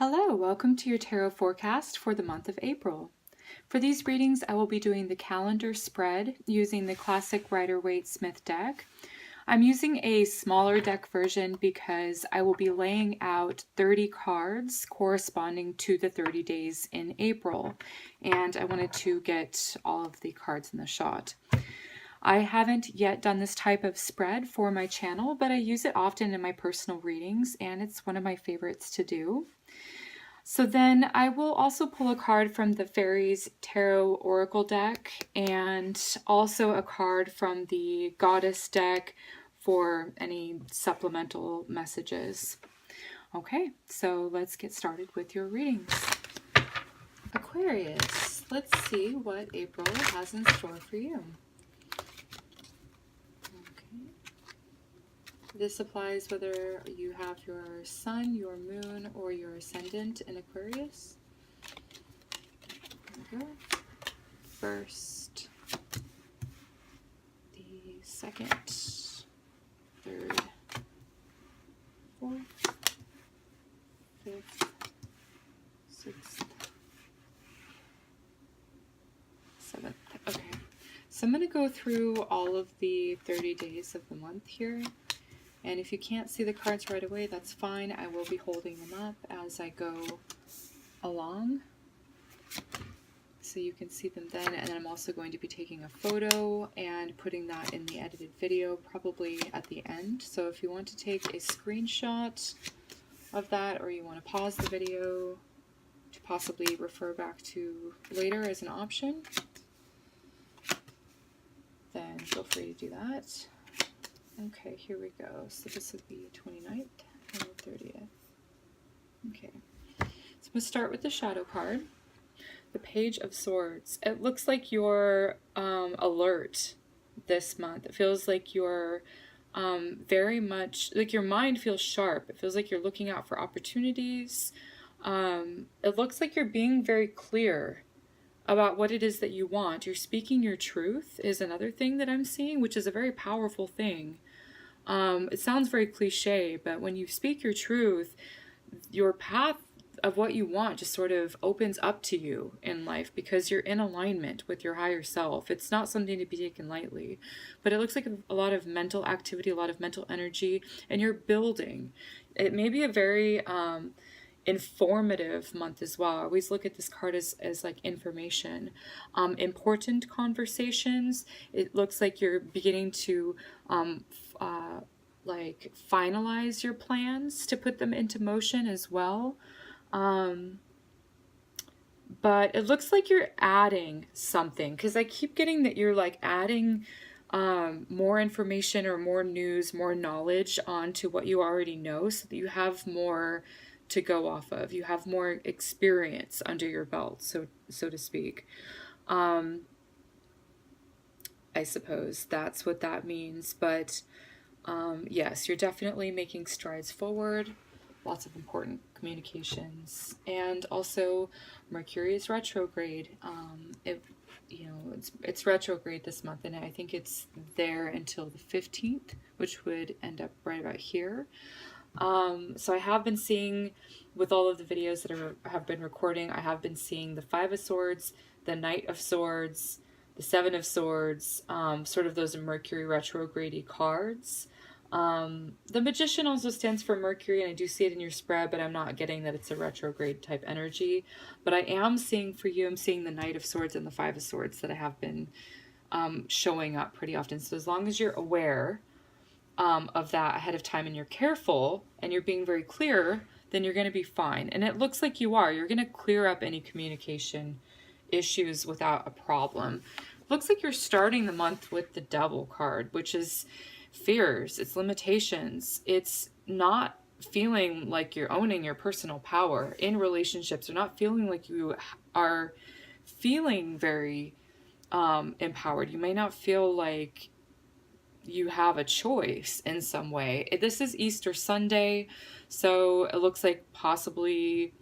Hello, welcome to your tarot forecast for the month of April. For these readings, I will be doing the calendar spread using the classic Rider-Waite-Smith deck. I'm using a smaller deck version because I will be laying out 30 cards corresponding to the 30 days in April, and I wanted to get all of the cards in the shot. I haven't yet done this type of spread for my channel, but I use it often in my personal readings, and it's one of my favorites to do. So then I will also pull a card from the Fairies Tarot Oracle deck and also a card from the Goddess deck for any supplemental messages. Okay, so let's get started with your readings. Aquarius, let's see what April has in store for you. This applies whether you have your sun, your moon, or your ascendant in Aquarius. There we go. First, the second, third, fourth, fifth, sixth, seventh. Okay, so I'm going to go through all of the 30 days of the month here. And if you can't see the cards right away, that's fine. I will be holding them up as I go along, so you can see them then. And then I'm also going to be taking a photo and putting that in the edited video, probably at the end. So if you want to take a screenshot of that, or you want to pause the video to possibly refer back to later as an option, then feel free to do that. Okay, here we go. So this would be 29th and the 30th. Okay, so I'm going to start with the shadow card, the Page of Swords. It looks like you're alert this month. It feels like you're very much, like your mind feels sharp. It feels like you're looking out for opportunities. It looks like you're being very clear about what it is that you want. You're speaking your truth is another thing that I'm seeing, which is a very powerful thing. It sounds very cliche, but when you speak your truth, your path of what you want just sort of opens up to you in life because you're in alignment with your higher self. It's not something to be taken lightly, but it looks like a lot of mental activity, a lot of mental energy, and you're building. It may be a very informative month as well. I always look at this card as like information. Important conversations. It looks like you're beginning to like finalize your plans to put them into motion as well. But it looks like you're adding something, because I keep getting that you're like adding more information or more news, more knowledge onto what you already know, so that you have more to go off of. You have more experience under your belt, so to speak. I suppose that's what that means. But yes, you're definitely making strides forward. Lots of important communications. And also Mercury is retrograde. It's retrograde this month, and I think it's there until the 15th, which would end up right about here. So I have been seeing, with all of the videos that I have been recording, I have been seeing the Five of Swords, the Knight of Swords, the Seven of Swords, sort of those Mercury retrograde cards. The Magician also stands for Mercury, and I do see it in your spread, but I'm not getting that it's a retrograde type energy. But I am seeing for you, I'm seeing the Knight of Swords and the Five of Swords that I have been showing up pretty often. So as long as you're aware of that ahead of time, and you're careful and you're being very clear, then you're going to be fine. And it looks like you are. You're going to clear up any communication issues without a problem. It looks like you're starting the month with the Devil card, which is fears, it's limitations, it's not feeling like you're owning your personal power in relationships, or not feeling like you are feeling very empowered. You may not feel like you have a choice in some way. This is Easter Sunday, so it looks like possibly,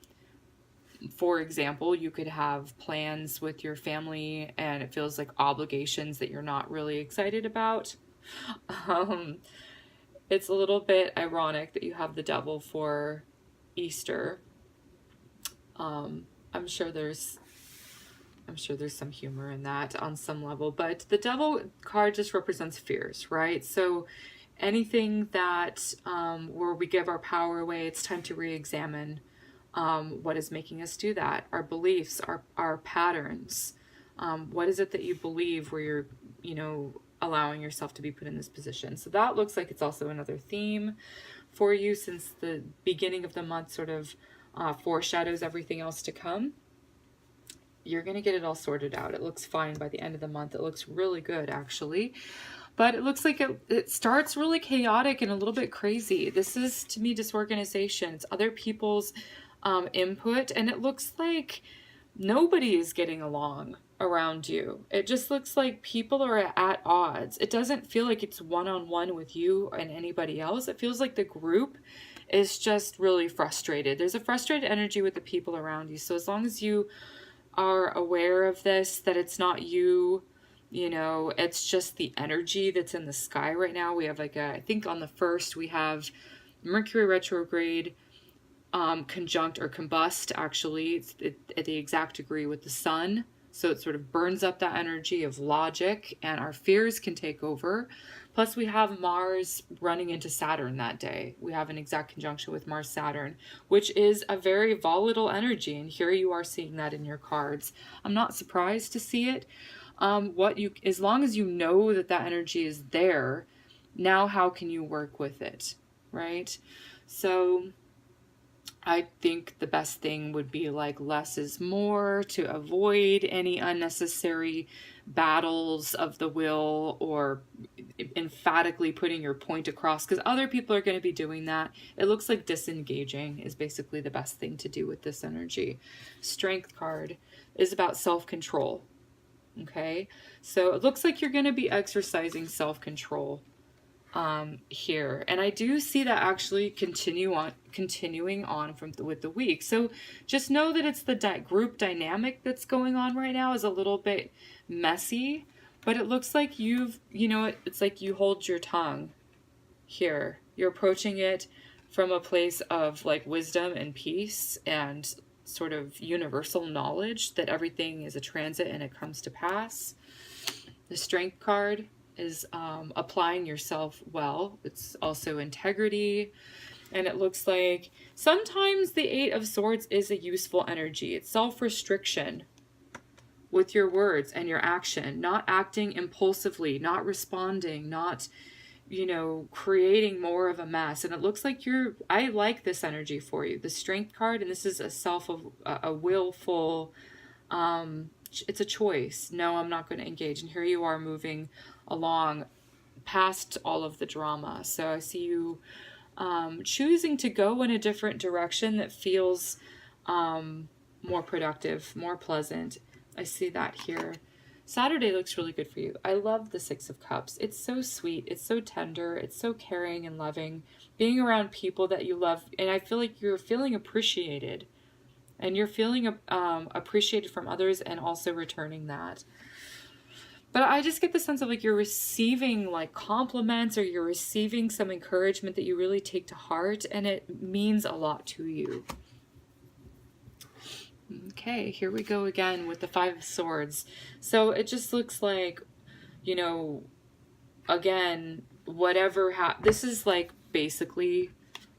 for example, you could have plans with your family and it feels like obligations that you're not really excited about. It's a little bit ironic that you have the Devil for Easter, I'm sure there's some humor in that on some level, but the Devil card just represents fears, right? So anything that where we give our power away, it's time to re-examine what is making us do that, our beliefs, our patterns. What is it that you believe where you're, allowing yourself to be put in this position? So that looks like it's also another theme for you, since the beginning of the month sort of foreshadows everything else to come. You're going to get it all sorted out. It looks fine by the end of the month. It looks really good, actually. But it looks like it starts really chaotic and a little bit crazy. This is, to me, disorganization. It's other people's input, and it looks like nobody is getting along around you. It just looks like people are at odds. It doesn't feel like it's one-on-one with you and anybody else. It feels like the group is just really frustrated. There's a frustrated energy with the people around you. So as long as you are aware of this, that it's not you, it's just the energy that's in the sky right now. We have I think on the 1st we have Mercury retrograde conjunct or combust, actually. It's at the exact degree with the sun. So it sort of burns up that energy of logic, and our fears can take over. Plus we have Mars running into Saturn that day. We have an exact conjunction with Mars Saturn, which is a very volatile energy. And here you are seeing that in your cards. I'm not surprised to see it. As long as you know that that energy is there, now how can you work with it, right? So I think the best thing would be less is more, to avoid any unnecessary battles of the will or emphatically putting your point across, because other people are going to be doing that. It looks like disengaging is basically the best thing to do with this energy. Strength card is about self-control. Okay, so it looks like you're going to be exercising self-control here, and I do see that actually continuing on with the week. So just know that it's the group dynamic that's going on right now is a little bit messy, but it looks like it's like you hold your tongue here. You're approaching it from a place of wisdom and peace and sort of universal knowledge that everything is a transit and it comes to pass. The Strength card is applying yourself well. It's also integrity, and it looks like sometimes the 8 of Swords is a useful energy. It's self-restriction with your words and your action, not acting impulsively, not responding, not creating more of a mess. And it looks like I like this energy for you, the Strength card, and this is a willful it's a choice. No, I'm not going to engage. And here you are moving along past all of the drama. So I see you choosing to go in a different direction that feels more productive, more pleasant. I see that here. Saturday looks really good for you. I love the 6 of Cups. It's so sweet. It's so tender. It's so caring and loving. Being around people that you love. And I feel like you're feeling appreciated. And you're feeling appreciated from others and also returning that. But I just get the sense of you're receiving compliments, or you're receiving some encouragement that you really take to heart, and it means a lot to you. Okay, here we go again with the 5 of Swords. So it just looks like, again, this is basically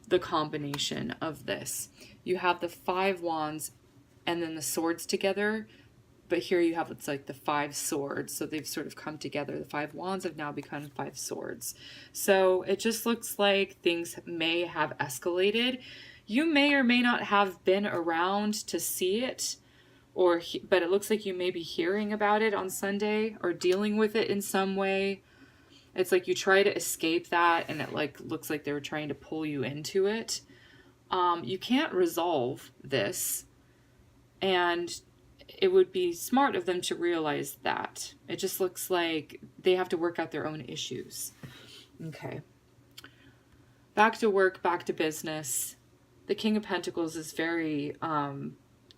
the combination of this. You have the 5 wands and then the swords together, but here you have it's the 5 swords, so they've sort of come together. The 5 wands have now become 5 swords. So it just looks like things may have escalated. You may or may not have been around to see it, but it looks like you may be hearing about it on Sunday or dealing with it in some way. It's like you try to escape that, and it looks like they were trying to pull you into it. You can't resolve this, and it would be smart of them to realize that. It just looks like they have to work out their own issues. Okay. Back to work, back to business. The King of Pentacles is very,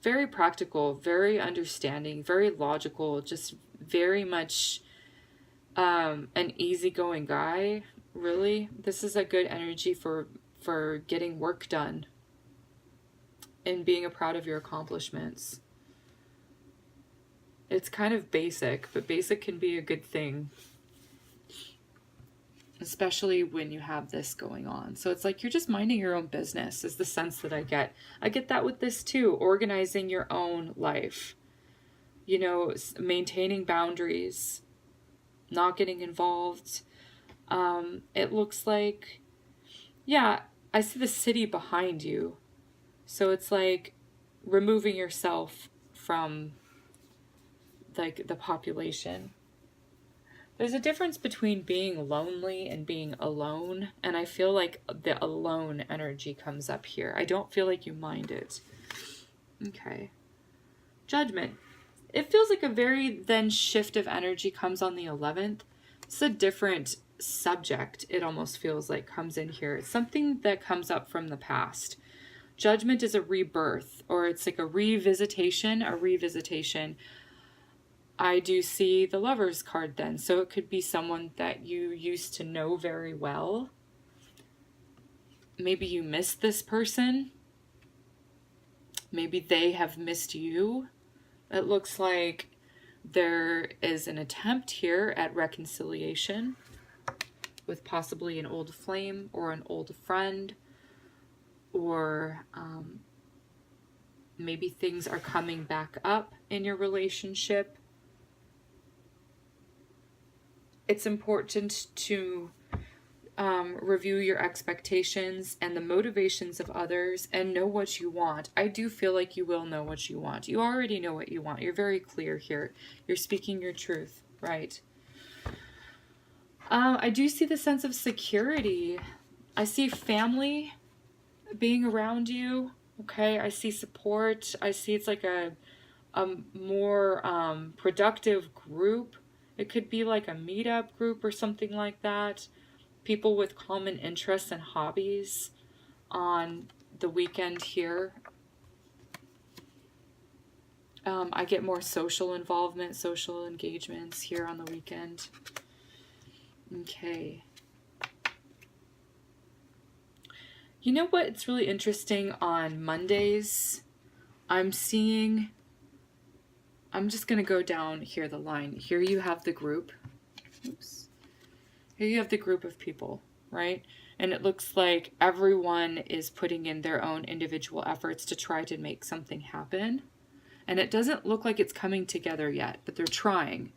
very practical, very understanding, very logical, just very much an easygoing guy, really. This is a good energy for getting work done. and being proud of your accomplishments. It's kind of basic, but basic can be a good thing, especially when you have this going on. So it's like you're just minding your own business is the sense that I get. I get that with this too, organizing your own life, you know, maintaining boundaries, not getting involved. It looks like, yeah, I see the city behind you. So it's like removing yourself from like the population. There's a difference between being lonely and being alone, and I feel like the alone energy comes up here. I don't feel like you mind it. Okay. Judgment. It feels like a very then shift of energy comes on the 11th. It's a different subject, it almost feels like, comes in here. It's something that comes up from the past. Judgment is a rebirth, or it's like a revisitation. I do see the Lover's card then. So it could be someone that you used to know very well. Maybe you missed this person. Maybe they have missed you. It looks like there is an attempt here at reconciliation with possibly an old flame or an old friend, or maybe things are coming back up in your relationship. It's important to review your expectations and the motivations of others and know what you want. I do feel like you will know what you want. You already know what you want. You're very clear here. You're speaking your truth, right? I do see the sense of security. I see family being around you. Okay, I see support. I see it's like a more productive group. It could be like a meetup group or something like that. People with common interests and hobbies on the weekend here. I get more social involvement, social engagements here on the weekend. Okay. You know what? It's really interesting on Mondays. I'm just going to go down here the line. Here you have the group. Oops. Here you have the group of people, right? And it looks like everyone is putting in their own individual efforts to try to make something happen. And it doesn't look like it's coming together yet, but they're trying.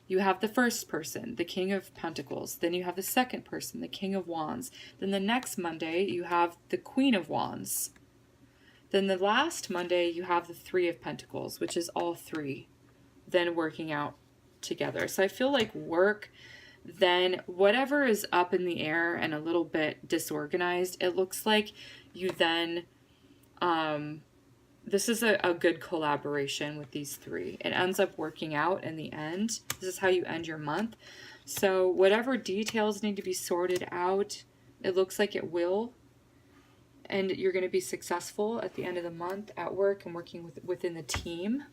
You have the first person, the King of Pentacles. Then you have the second person, the King of Wands. Then the next Monday, you have the Queen of Wands. Then the last Monday, you have the Three of Pentacles, which is all three then working out together. So I feel like work, then whatever is up in the air and a little bit disorganized, it looks like you then, this is a good collaboration with these three. It ends up working out in the end. This is how you end your month. So whatever details need to be sorted out, it looks like it will. And you're going to be successful at the end of the month at work and working within the team.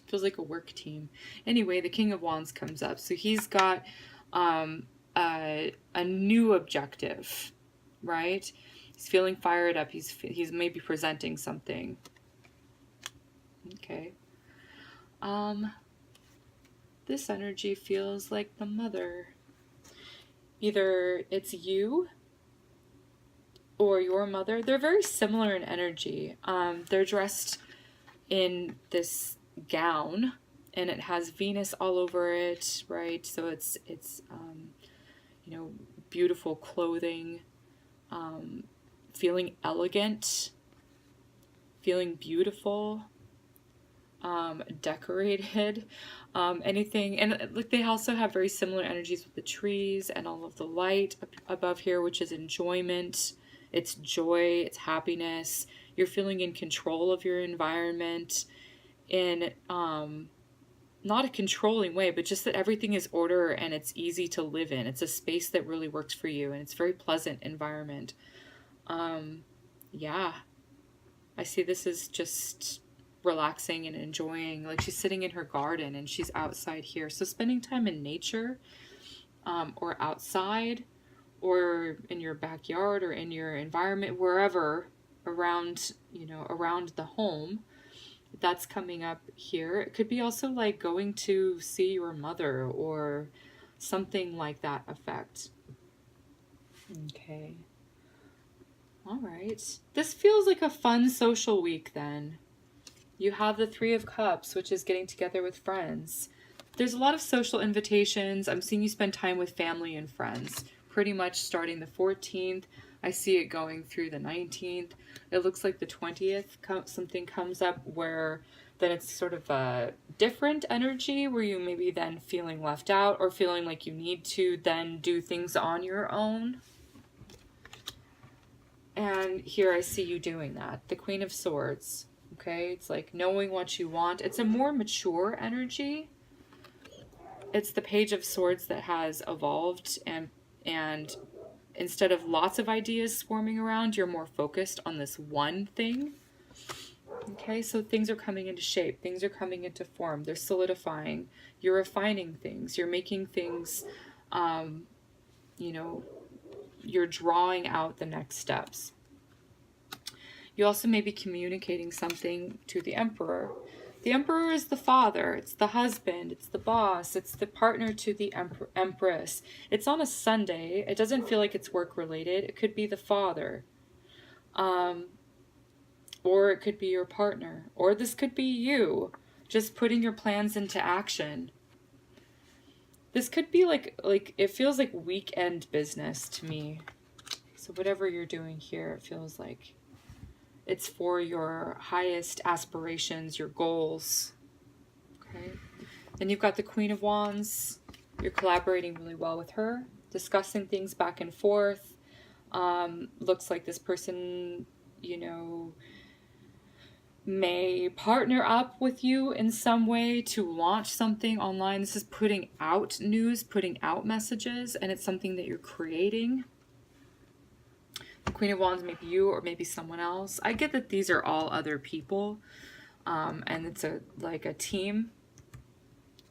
Feels like a work team. Anyway, the King of Wands comes up. So he's got a new objective, right? He's feeling fired up. He's maybe presenting something. Okay. This energy feels like the Mother. Either it's you or your mother. They're very similar in energy. They're dressed in this gown and it has Venus all over it, right? So it's you know, beautiful clothing, feeling elegant, feeling beautiful, decorated, anything. And like they also have very similar energies with the trees and all of the light above here, which is enjoyment. It's joy, it's happiness. You're feeling in control of your environment in not a controlling way, but just that everything is order and it's easy to live in. It's a space that really works for you and it's a very pleasant environment. Yeah, I see this as just relaxing and enjoying. Like she's sitting in her garden and she's outside here. So spending time in nature, or outside, or in your backyard or in your environment, wherever around, you know, around the home. That's coming up here. It could be also like going to see your mother or something like that effect. Okay. All right. This feels like a fun social week then. You have the Three of Cups, which is getting together with friends. There's a lot of social invitations. I'm seeing you spend time with family and friends, pretty much starting the 14th. I see it going through the 19th. It looks like the 20th, something comes up where then it's sort of a different energy where you maybe then feeling left out or feeling like you need to then do things on your own. And here I see you doing that. The Queen of Swords. Okay, it's like knowing what you want. It's a more mature energy. It's the Page of Swords that has evolved, and instead of lots of ideas swarming around, you're more focused on this one thing. Okay, so things are coming into shape. Things are coming into form. They're solidifying. You're refining things. You're making things, you know, you're drawing out the next steps. You also may be communicating something to the Emperor. The Emperor is the father, it's the husband, it's the boss, it's the partner to the Empress. It's on a Sunday. It doesn't feel like it's work related. It could be the father. Or it could be your partner. Or this could be you, just putting your plans into action. This could be like it feels like weekend business to me. So whatever you're doing here, it feels like it's for your highest aspirations, your goals. Okay. Then you've got the Queen of Wands. You're collaborating really well with her, discussing things back and forth. Looks like this person, you know, may partner up with you in some way to launch something online. This is putting out news, putting out messages, and it's something that you're creating. The Queen of Wands, maybe you or maybe someone else. I get that these are all other people, and it's like a teamwork.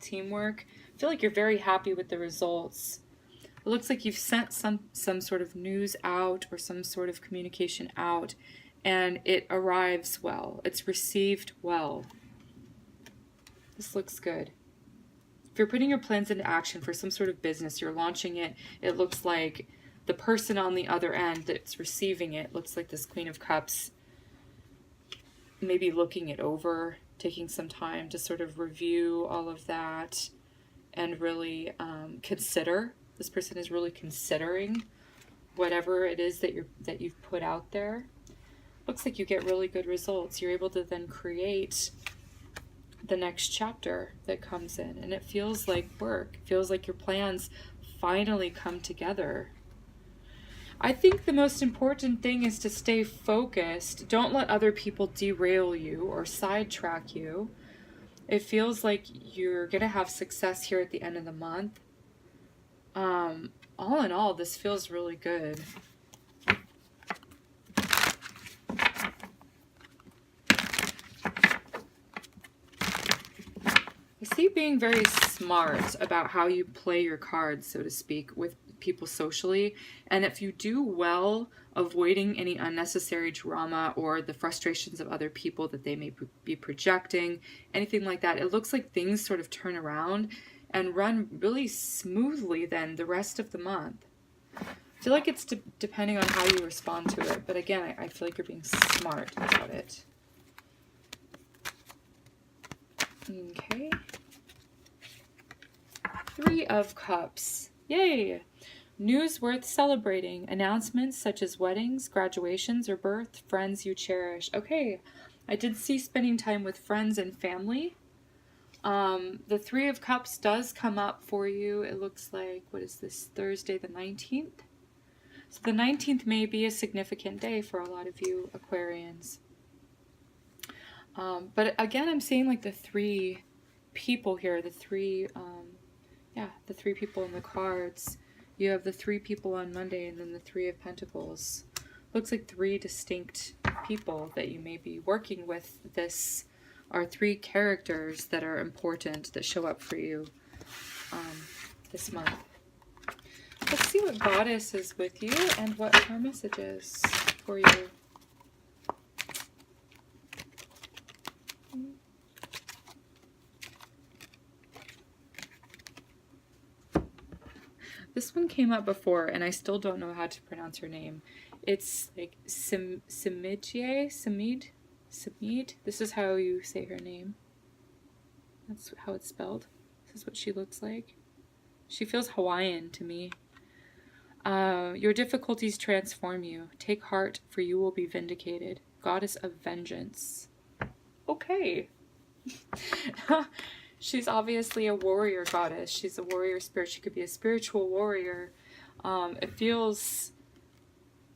I feel like you're very happy with the results. It looks like you've sent some sort of news out or some sort of communication out, and it arrives well. It's received well. This looks good. If you're putting your plans into action for some sort of business, you're launching it, it looks like the person on the other end that's receiving it looks like this Queen of Cups, maybe looking it over, taking some time to sort of review all of that and really consider. This person is really considering whatever it is that you've put out there. Looks like you get really good results. You're able to then create the next chapter that comes in, and it feels like work. It feels like your plans finally come together. I think the most important thing is to stay focused. Don't let other people derail you or sidetrack you. It feels like you're going to have success here at the end of the month. All in all, this feels really good. I see you being very smart about how you play your cards, so to speak, with people socially. And if you do well avoiding any unnecessary drama or the frustrations of other people that they may be projecting, anything like that, it looks like things sort of turn around and run really smoothly then the rest of the month. I feel like it's depending on how you respond to it. But again, I feel like you're being smart about it. Okay. Three of Cups. Yay! News worth celebrating. Announcements such as weddings, graduations, or birth. Friends you cherish. Okay, I did see spending time with friends and family. The Three of Cups does come up for you. It looks like, what is this, Thursday the 19th? So the 19th may be a significant day for a lot of you Aquarians. But again, I'm seeing like the three people here, the three people in the cards. You have the three people on Monday and then the Three of Pentacles. Looks like three distinct people that you may be working with. This are three characters that are important that show up for you this month. Let's see what Goddess is with you and what her message is for you. This one came up before, and I still don't know how to pronounce her name. It's like Samid. This is how you say her name. That's how it's spelled. This is what she looks like. She feels Hawaiian to me. Your difficulties transform you. Take heart, for you will be vindicated. Goddess of vengeance. Okay. She's obviously a warrior goddess. She's a warrior spirit. She could be a spiritual warrior. It feels,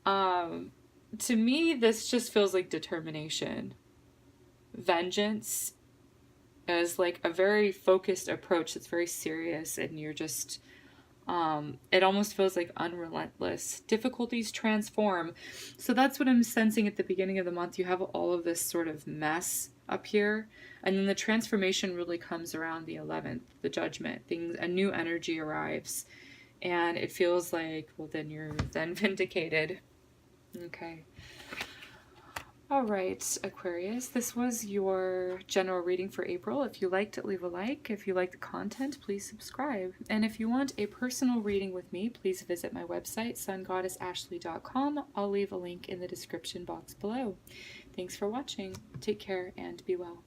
to me, this just feels like determination. Vengeance is like a very focused approach that's very serious, and you're just, it almost feels like unrelentless. Difficulties transform. So that's what I'm sensing at the beginning of the month. You have all of this sort of mess up here, and then the transformation really comes around the 11th, the judgment. A new energy arrives, and it feels like, well, then you're then vindicated. Okay. All right, Aquarius, this was your general reading for April. If you liked it, leave a like. If you like the content, please subscribe. And if you want a personal reading with me, please visit my website, SunGoddessAshley.com. I'll leave a link in the description box below. Thanks for watching. Take care and be well.